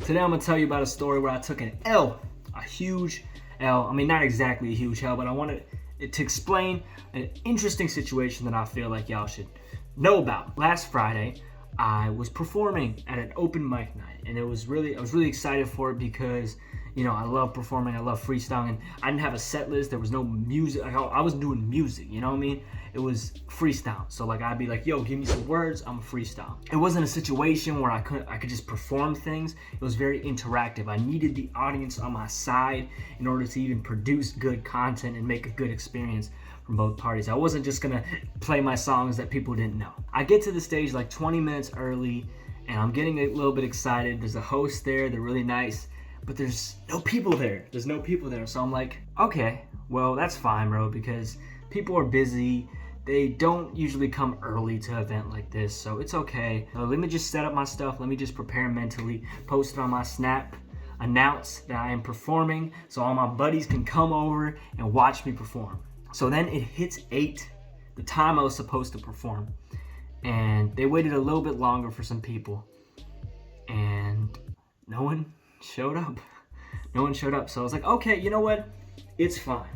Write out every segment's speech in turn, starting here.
Today I'm gonna tell you about a story where I took an L, a huge L. I mean, not exactly a huge L, but I wanted it to explain an interesting situation that I feel like y'all should know about. Last Friday, I was performing at an open mic night, and I was really excited for it because, you know, I love performing, I love freestyling, and I didn't have a set list. There was no music. I was doing music, you know what I mean? It was freestyle. So like I'd be like, yo, give me some words, I'm a freestyle. It wasn't a situation where I could just perform things. It was very interactive. I needed the audience on my side in order to even produce good content and make a good experience from both parties. I wasn't just gonna play my songs that people didn't know. I get to the stage like 20 minutes early, and I'm getting a little bit excited. There's a host there, they're really nice, but there's no people there. So I'm like, okay, well, that's fine, bro, because people are busy. They don't usually come early to an event like this, so it's okay. So let me just set up my stuff. Let me just prepare mentally, post it on my Snap, announce that I am performing so all my buddies can come over and watch me perform. So then it hits 8, the time I was supposed to perform, and they waited a little bit longer for some people, and no one showed up. So I was like, okay, you know what? It's fine.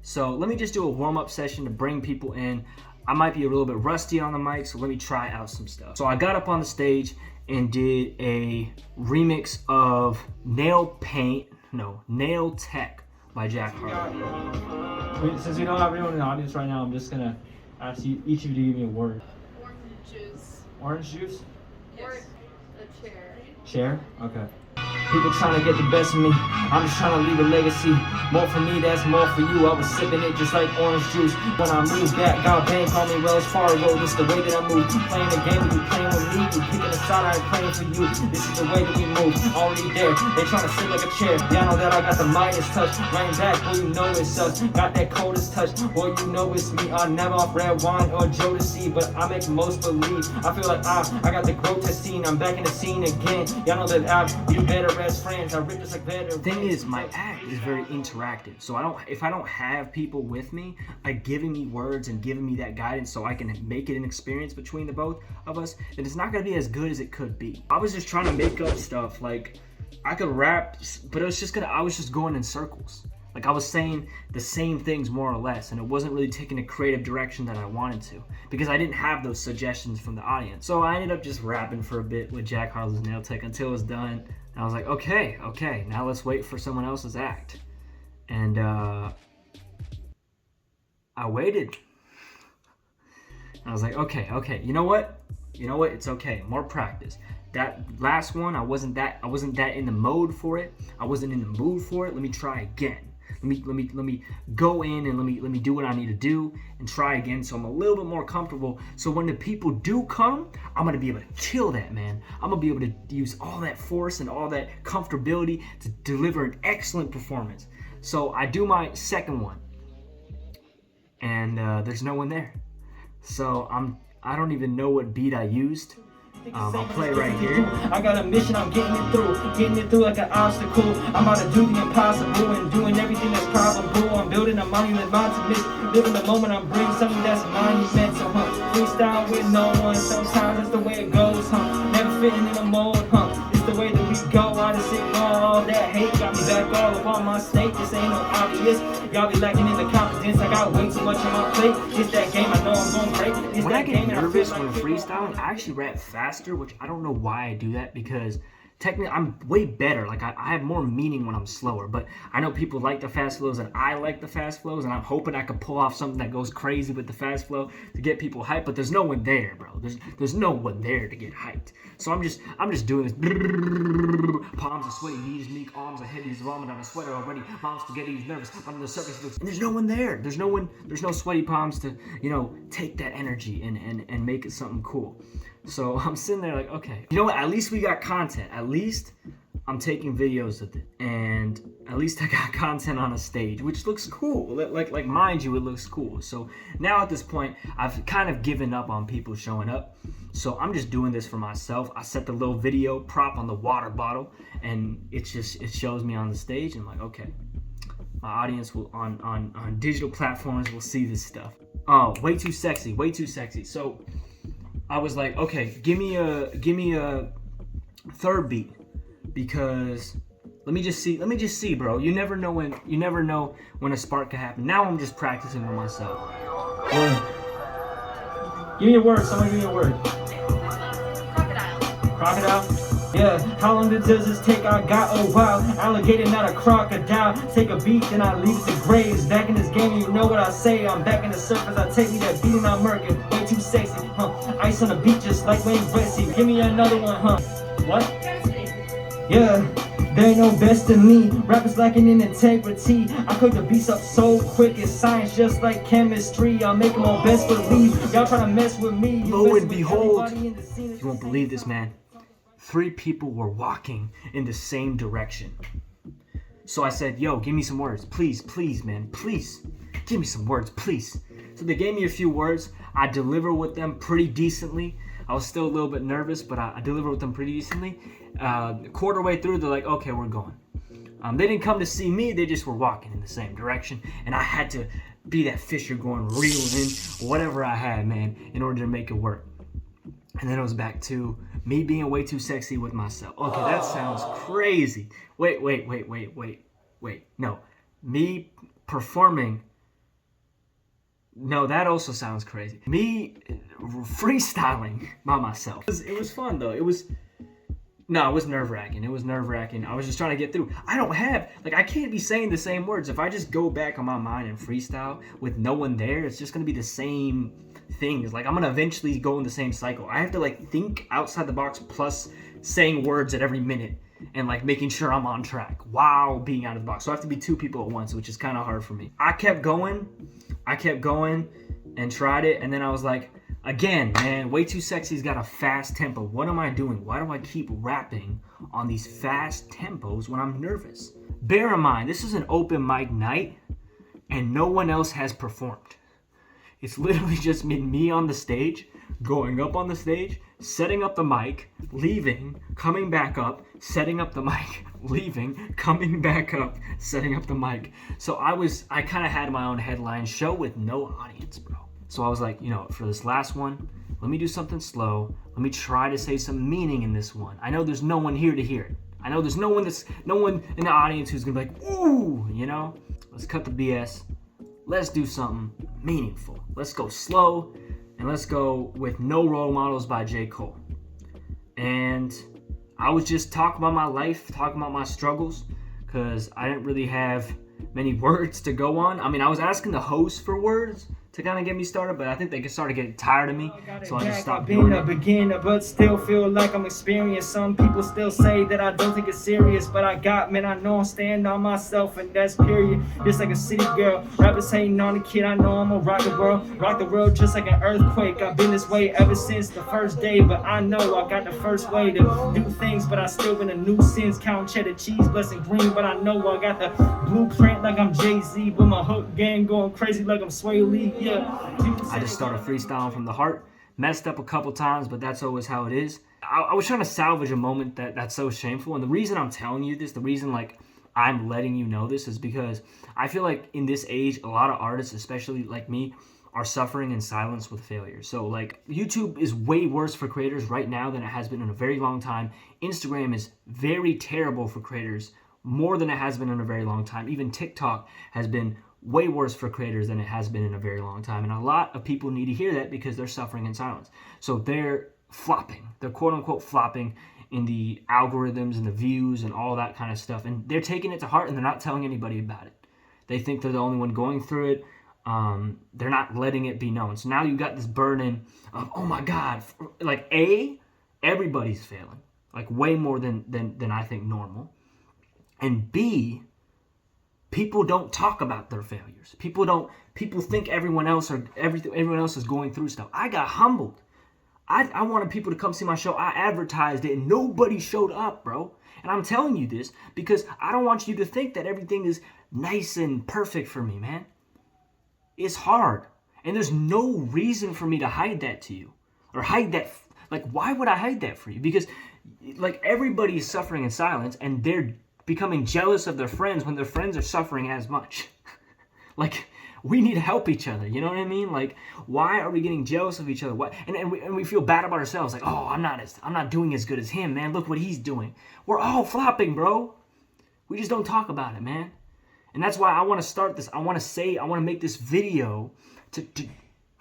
So let me just do a warm-up session to bring people in. I might be a little bit rusty on the mic, so let me try out some stuff. So I got up on the stage and did a remix of Nail Tech by Jack Harlow. Since we don't have anyone in the audience right now, I'm just gonna ask you, each of you to give me a word. Orange juice. Orange juice? Yes. Or a chair. Chair? Okay. People trying to get the best of me, I'm just trying to leave a legacy. More for me, that's more for you. I was sipping it just like orange juice. When I moved back, got bank on me, Wells Fargo. This the way that I move. You playing the game, you playing with me. You picking a side, I ain't playing for you. This is the way that we move. Already there, they trying to sit like a chair. Y'all know that I got the Midas touch. Rain back, boy, you know it's us. Got that coldest touch, boy, you know it's me. I'm never off red wine or Jodeci, but I make most believe. I feel like I got the grotesque scene. I'm back in the scene again. Y'all know that we better as friends. I rip this like better. Thing is, my act is very interactive, so if I don't have people with me, like giving me words and giving me that guidance so I can make it an experience between the both of us, then it's not gonna be as good as it could be. I was just trying to make up stuff, like I could rap, but I was just going in circles. Like I was saying the same things more or less, and it wasn't really taking a creative direction that I wanted to because I didn't have those suggestions from the audience. So I ended up just rapping for a bit with Jack Harlow's Nail Tech until it was done. And I was like, okay, now let's wait for someone else's act. And I waited. And I was like, okay, you know what? It's okay. More practice. That last one, I wasn't that in the mode for it. I wasn't in the mood for it. Let me try again. Let me go in and let me do what I need to do and try again so I'm a little bit more comfortable. So when the people do come, I'm gonna be able to kill that, man. I'm gonna be able to use all that force and all that comfortability to deliver an excellent performance. So I do my second one, and there's no one there. So I don't even know what beat I used. I'll play right here. I got a mission, I'm getting it through like an obstacle. I'm about to do the impossible and doing everything that's probable. I'm building a monument, living the moment. I'm bringing something that's monumental, freestyle with no one. Sometimes that's the way it goes, never fitting in a mold, It's the way that we go. I just ignore all that hate, got me back all up on my state. This ain't no obvious. Y'all be lacking in the confidence. I got way too much on my plate. It's that game, I know I'm gonna break. When I get nervous when I'm freestyling, I actually rap faster, which I don't know why I do that because technically I'm way better. Like I have more meaning when I'm slower, but I know people like the fast flows and I like the fast flows, and I'm hoping I can pull off something that goes crazy with the fast flow to get people hyped, but there's no one there, bro. There's no one there to get hyped. So I'm just doing this. Palms are sweaty, knees meek, arms are heavy, vomit on a sweater already. Mom's spaghetti is nervous, on the surface looks, and there's no one there. There's no sweaty palms to, you know, take that energy and make it something cool. So I'm sitting there like, okay, you know what? At least we got content. At least I'm taking videos of it, and at least I got content on a stage, which looks cool. Like mind you, it looks cool. So now at this point, I've kind of given up on people showing up. So I'm just doing this for myself. I set the little video prop on the water bottle, and it shows me on the stage. And I'm like, okay, my audience will on digital platforms will see this stuff. Oh, way too sexy. So I was like, okay, give me a third beat. because let me just see, bro. You never know when a spark could happen. Now I'm just practicing with myself. Give me a word. Someone give me a word. Crocodile. Crocodile? Yeah, how long does this take? I got a while. Alligator, not a crocodile. Take a beat, then I leave it to graves. Back in this game, you know what I say. I'm back in the surface. I take me that beat and I'm murking. Way too sexy, huh? Ice on the beach just like Wayne Gretzky. Give me another one, huh? What? Yeah, there ain't no best in me. Rappers lacking in integrity. I cook the beats up so quick. It's science just like chemistry. I'll make them all best believe. Y'all trying to mess with me. Lo and behold, you won't believe this, man. 3 people were walking in the same direction. So I said, yo, give me some words. Please, man, please. Give me some words, please. So they gave me a few words. I delivered with them pretty decently. I was still a little bit nervous, but I delivered with them pretty decently. Quarter way through, they're like, okay, we're going. They didn't come to see me. They just were walking in the same direction. And I had to be that fisher going reeling in whatever I had, man, in order to make it work. And then it was back to me being way too sexy with myself. Okay, that sounds crazy. Wait. No, me performing. No, that also sounds crazy. Me freestyling by myself. It was fun though. It was nerve-wracking. I was just trying to get through. I can't be saying the same words. If I just go back on my mind and freestyle with no one there, it's just gonna be the same things. Like I'm gonna eventually go in the same cycle. I have to like think outside the box plus saying words at every minute and like making sure I'm on track while being out of the box. So I have to be 2 people at once, which is kind of hard for me. I kept going and tried it, and then I was like, again, man, Way Too Sexy's got a fast tempo. What am I doing? Why do I keep rapping on these fast tempos when I'm nervous? Bear in mind, this is an open mic night and no one else has performed. It's literally just been me on the stage, going up on the stage, setting up the mic, leaving, coming back up, setting up the mic, leaving, coming back up, setting up the mic. So I kind of had my own headline show with no audience, bro. So I was like, for this last one, let me do something slow. Let me try to say some meaning in this one. I know there's no one here to hear it. I know there's no one in the audience who's gonna be like, ooh, Let's cut the BS. Let's do something meaningful. Let's go slow, and let's go with No Role Models by J. Cole. And I was just talking about my life, talking about my struggles, because I didn't really have many words to go on. I mean, I was asking the host for words to kind of get me started, but I think they started getting tired of me, so I just stopped doing it. I've been a beginner, but still feel like I'm experienced. Some people still say that I don't think it's serious, but I know I'm standing on myself, and that's period. Just like a city girl, rappers hating on the kid. I know I'm gonna rock the world just like an earthquake. I've been this way ever since the first day, but I know I got the first way to do things, but I still been a nuisance. Count cheddar cheese, blessing green, but I know I got the blueprint like I'm Jay-Z, but my hook game going crazy like I'm Sway Lee. I just started freestyling from the heart. Messed up a couple times, but that's always how it is. I was trying to salvage a moment that's so shameful. And the reason I'm telling you this, the reason I'm letting you know this is because I feel like in this age, a lot of artists, especially like me, are suffering in silence with failure. So YouTube is way worse for creators right now than it has been in a very long time. Instagram is very terrible for creators, more than it has been in a very long time. Even TikTok has been way worse for creators than it has been in a very long time. And a lot of people need to hear that because they're suffering in silence. So they're flopping. They're quote unquote flopping in the algorithms and the views and all that kind of stuff. And they're taking it to heart and they're not telling anybody about it. They think they're the only one going through it. They're not letting it be known. So now you got this burden of, oh my God, everybody's failing. Way more than I think normal. And B, people don't talk about their failures. People think everyone else is going through stuff. I got humbled. I wanted people to come see my show. I advertised it and nobody showed up, bro. And I'm telling you this because I don't want you to think that everything is nice and perfect for me, man. It's hard. And there's no reason for me to hide that to you or hide that. Why would I hide that for you? Because everybody is suffering in silence and they're becoming jealous of their friends when their friends are suffering as much. we need to help each other. You know what I mean? Like, why are we getting jealous of each other? What? And we feel bad about ourselves. Like, oh, I'm not doing as good as him, man. Look what he's doing. We're all flopping, bro. We just don't talk about it, man. And that's why I want to start this. I want to make this video to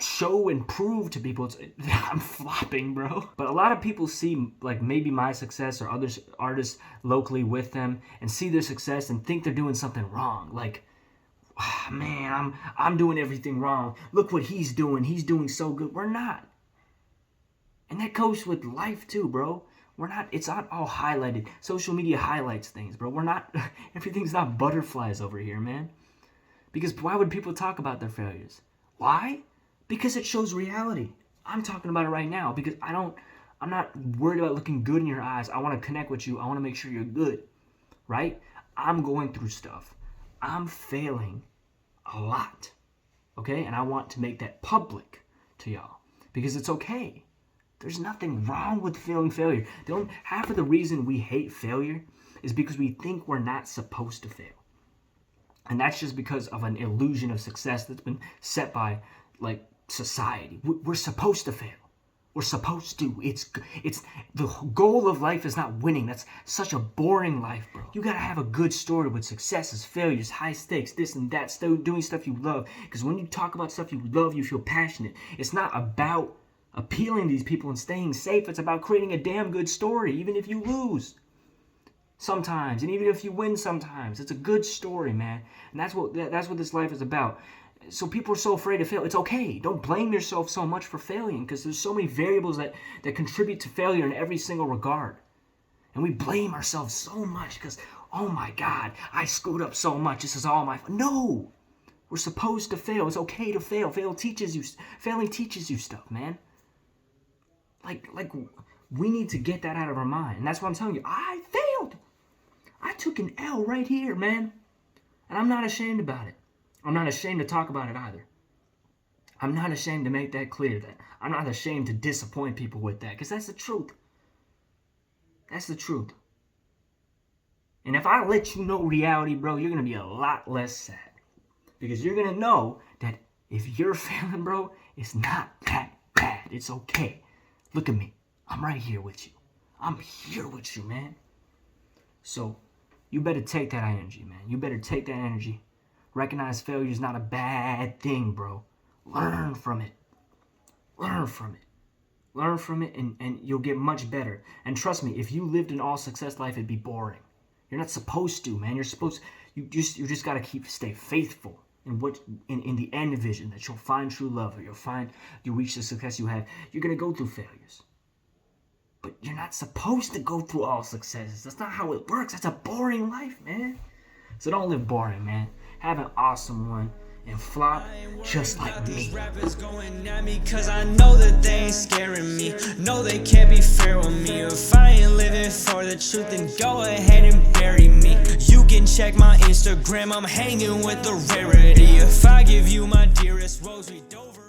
show and prove to people I'm flopping, bro. But a lot of people see like maybe my success or other artists locally with them and see their success and think they're doing something wrong. Like, oh, man, I'm doing everything wrong. Look what he's doing. He's doing so good. We're not. And that goes with life too, bro. We're not, it's not all highlighted. Social media highlights things, bro. We're not, everything's not butterflies over here, man. Because why would people talk about their failures? Why? Because it shows reality. I'm talking about it right now because I'm not worried about looking good in your eyes. I want to connect with you. I want to make sure you're good, right? I'm going through stuff. I'm failing a lot, okay? And I want to make that public to y'all because it's okay. There's nothing wrong with feeling failure. Half of the reason we hate failure is because we think we're not supposed to fail. And that's just because of an illusion of success that's been set by, like, society. We're supposed to fail. We're supposed to. It's the goal of life is not winning. That's such a boring life, bro. You gotta have a good story with successes, failures, high stakes, this and that, still doing stuff you love. Because when you talk about stuff you love, you feel passionate. It's not about appealing to these people and staying safe. It's about creating a damn good story, even if you lose sometimes, and even if you win sometimes. It's a good story, man. And that's what this life is about. So people are so afraid to fail. It's okay. Don't blame yourself so much for failing because there's so many variables that contribute to failure in every single regard. And we blame ourselves so much because, oh my God, I screwed up so much. This is all my fault. No. We're supposed to fail. It's okay to fail. Failing teaches you stuff, man. Like we need to get that out of our mind. And that's what I'm telling you. I failed. I took an L right here, man. And I'm not ashamed about it. I'm not ashamed to talk about it either. I'm not ashamed to make that clear. That I'm not ashamed to disappoint people with that, because that's the truth. That's the truth. And if I let you know reality, bro, you're going to be a lot less sad. Because you're going to know that if you're failing, bro, it's not that bad. It's okay. Look at me. I'm right here with you. I'm here with you, man. So you better take that energy, man. You better take that energy. Recognize failure is not a bad thing, bro. Learn from it. Learn from it. Learn from it and you'll get much better. And trust me, if you lived an all success life, it'd be boring. You're not supposed to, man. You just gotta stay faithful in the end vision, that you'll find true love, or you'll reach the success you have. You're gonna go through failures. But you're not supposed to go through all successes. That's not how it works. That's a boring life, man. So don't live boring, man. Have an awesome one and flop just like me. Rappers going at me cause I know that they ain't scaring me. No, they can't be fair with me. If I ain't living for the truth, then go ahead and bury me. You can check my Instagram, I'm hanging with the rarity. If I give you my dearest rose, we Dover.